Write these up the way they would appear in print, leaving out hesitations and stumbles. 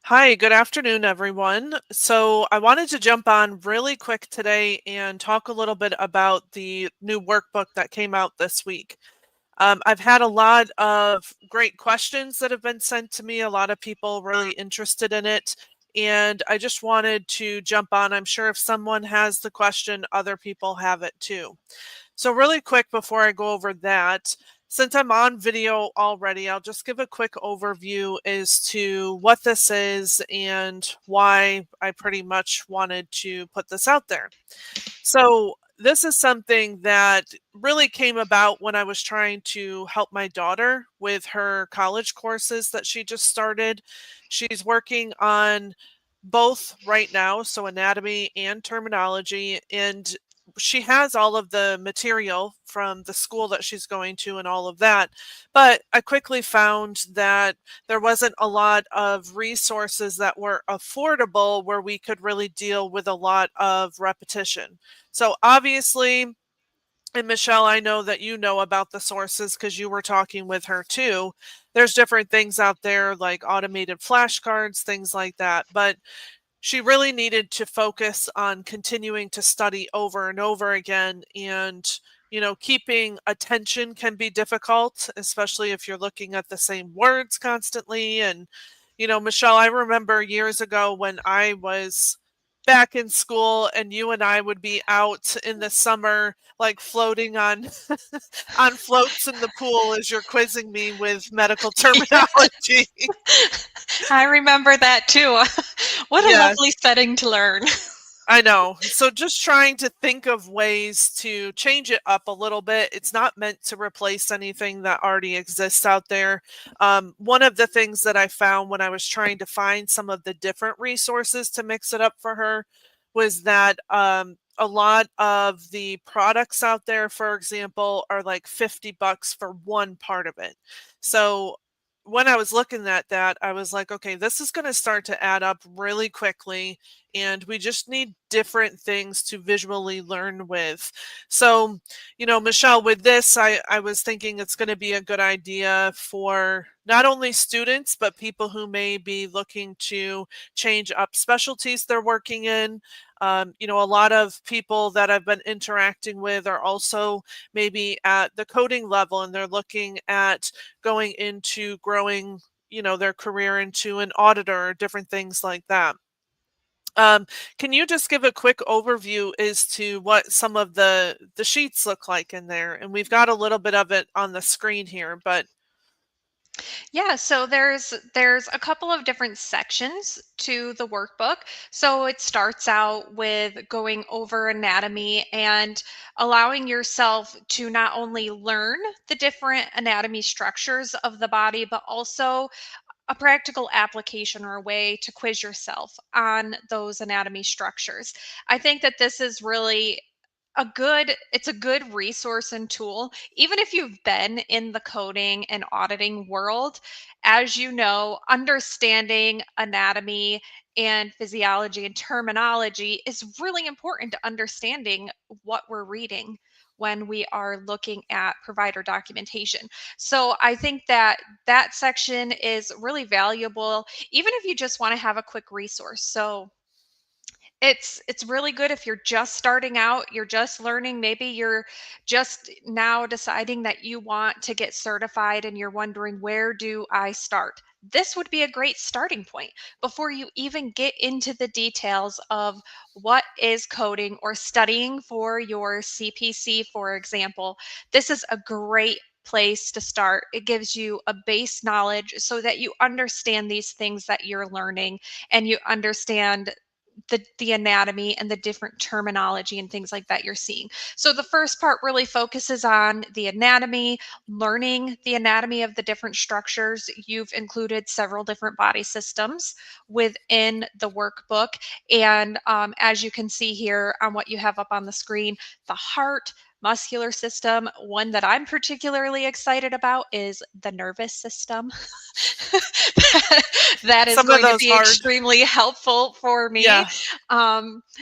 Hi, good afternoon, everyone. So, I wanted to jump on really quick today and talk a little bit about the new workbook that came out this week. I've had a lot of great questions that have been sent to me, a lot of people really interested in it. And I just wanted to jump on. I'm sure if someone has the question, other people have it too. So, really quick before I go over that, since I'm on video already, I'll just give a quick overview as to what this is and why I pretty much wanted to put this out there. So, this is something that really came about when I was trying to help my daughter with her college courses that she just started. She's working on both right now, so anatomy and terminology, and she has all of the material from the school that she's going to and all of that. But I quickly found that there wasn't a lot of resources that were affordable where we could really deal with a lot of repetition. So obviously, and Michelle, I know that you know about the sources because you were talking with her too. There's different things out there like automated flashcards, things like that. But she really needed to focus on continuing to study over and over again. And, keeping attention can be difficult, especially if you're looking at the same words constantly. And, Michelle, I remember years ago when I was back in school and you and I would be out in the summer, like floating on on floats in the pool as you're quizzing me with medical terminology. I remember that too. What a Yes. lovely setting to learn. I know. So just trying to think of ways to change it up a little bit. It's not meant to replace anything that already exists out there. One of the things that I found when I was trying to find some of the different resources to mix it up for her was that a lot of the products out there, for example, are like $50 for one part of it. So when I was looking at that, I was like, okay, this is going to start to add up really quickly and we just need different things to visually learn with. So, Michelle, with this, I was thinking it's going to be a good idea for not only students, but people who may be looking to change up specialties they're working in. A lot of people that I've been interacting with are also maybe at the coding level and they're looking at going into growing, their career into an auditor or different things like that. Um, can you just give a quick overview as to what some of the sheets look like in there? And we've got a little bit of it on the screen here, but Yeah, so there's a couple of different sections to the workbook. So it starts out with going over anatomy and allowing yourself to not only learn the different anatomy structures of the body, but also a practical application or a way to quiz yourself on those anatomy structures. I think that this is really a good resource and tool even if you've been in the coding and auditing world. As you know, understanding anatomy and physiology and terminology is really important to understanding what we're reading when we are looking at provider documentation. So I think that that section is really valuable even if you just want to have a quick resource. So it's really good if you're just starting out, you're just learning, maybe you're just now deciding that you want to get certified and you're wondering, where do I start? This would be a great starting point before you even get into the details of what is coding or studying for your CPC, for example. This is a great place to start. It gives you a base knowledge so that you understand these things that you're learning and you understand the anatomy and the different terminology and things like that you're seeing. So the first part really focuses on the anatomy, learning the anatomy of the different structures. You've included several different body systems within the workbook. And as you can see here on what you have up on the screen, the heart, muscular system. One that I'm particularly excited about is the nervous system. That is Some of going to those be hard. extremely helpful for me. Yeah.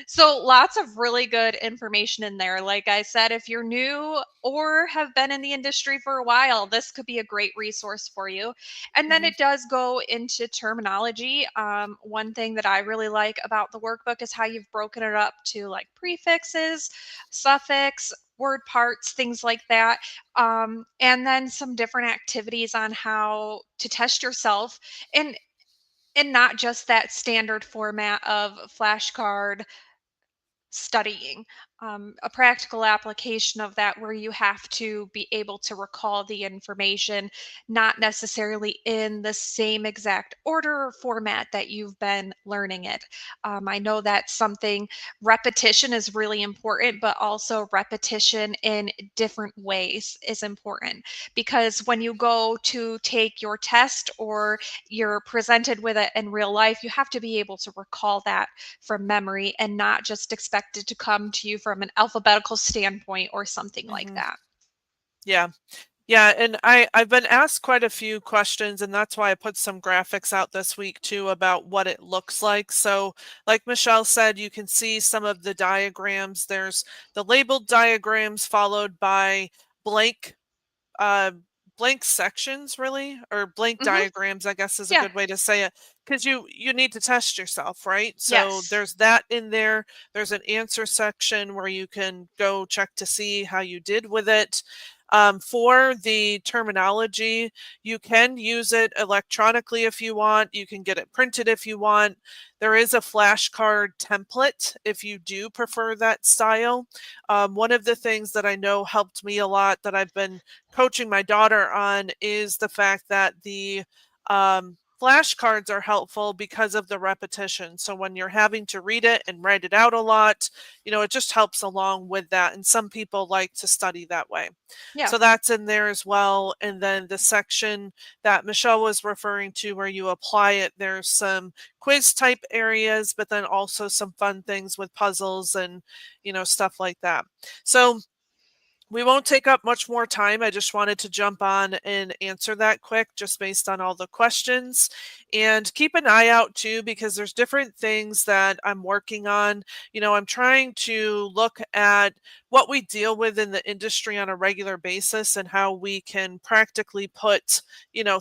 So lots of really good information in there. Like I said, if you're new or have been in the industry for a while, this could be a great resource for you. And then Mhm. it does go into terminology. One thing that I really like about the workbook is how you've broken it up to like prefixes, suffix, word parts, things like that. And then some different activities on how to test yourself, and not just that standard format of flashcard studying. A practical application of that where you have to be able to recall the information, not necessarily in the same exact order or format that you've been learning it. I know that's something, repetition is really important, but also repetition in different ways is important, because when you go to take your test or you're presented with it in real life, you have to be able to recall that from memory and not just expected to come to you from an alphabetical standpoint or something like Mhm. that. Yeah. Yeah, and I've been asked quite a few questions, and that's why I put some graphics out this week too about what it looks like. So, like Michelle said, you can see some of the diagrams. There's the labeled diagrams followed by blank uh, blank sections, really, or blank Hmm. diagrams, I guess is a Yeah. good way to say it, because you need to test yourself, right? So Yes. there's that in there. There's an answer section where you can go check to see how you did with it. For the terminology, you can use it electronically if you want. You can get it printed if you want. There is a flashcard template if you do prefer that style. One of the things that I know helped me a lot that I've been coaching my daughter on is the fact that the flashcards are helpful because of the repetition. So when you're having to read it and write it out a lot, it just helps along with that. And some people like to study that way. Yeah. So that's in there as well. And then the section that Michelle was referring to where you apply it, there's some quiz type areas, but then also some fun things with puzzles and, stuff like that. So we won't take up much more time. I just wanted to jump on and answer that quick, just based on all the questions. And keep an eye out too, because there's different things that I'm working on. I'm trying to look at what we deal with in the industry on a regular basis and how we can practically put,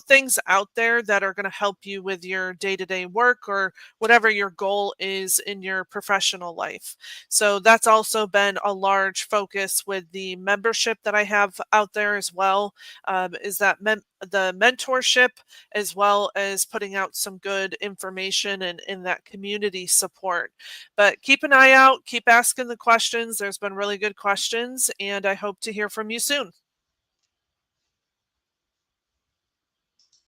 things out there that are going to help you with your day to day work or whatever your goal is in your professional life. So that's also been a large focus with the membership that I have out there as well. Is that the mentorship, as well as putting out some good information and in that community support. But keep an eye out, keep asking the questions. There's been really good questions, and I hope to hear from you soon.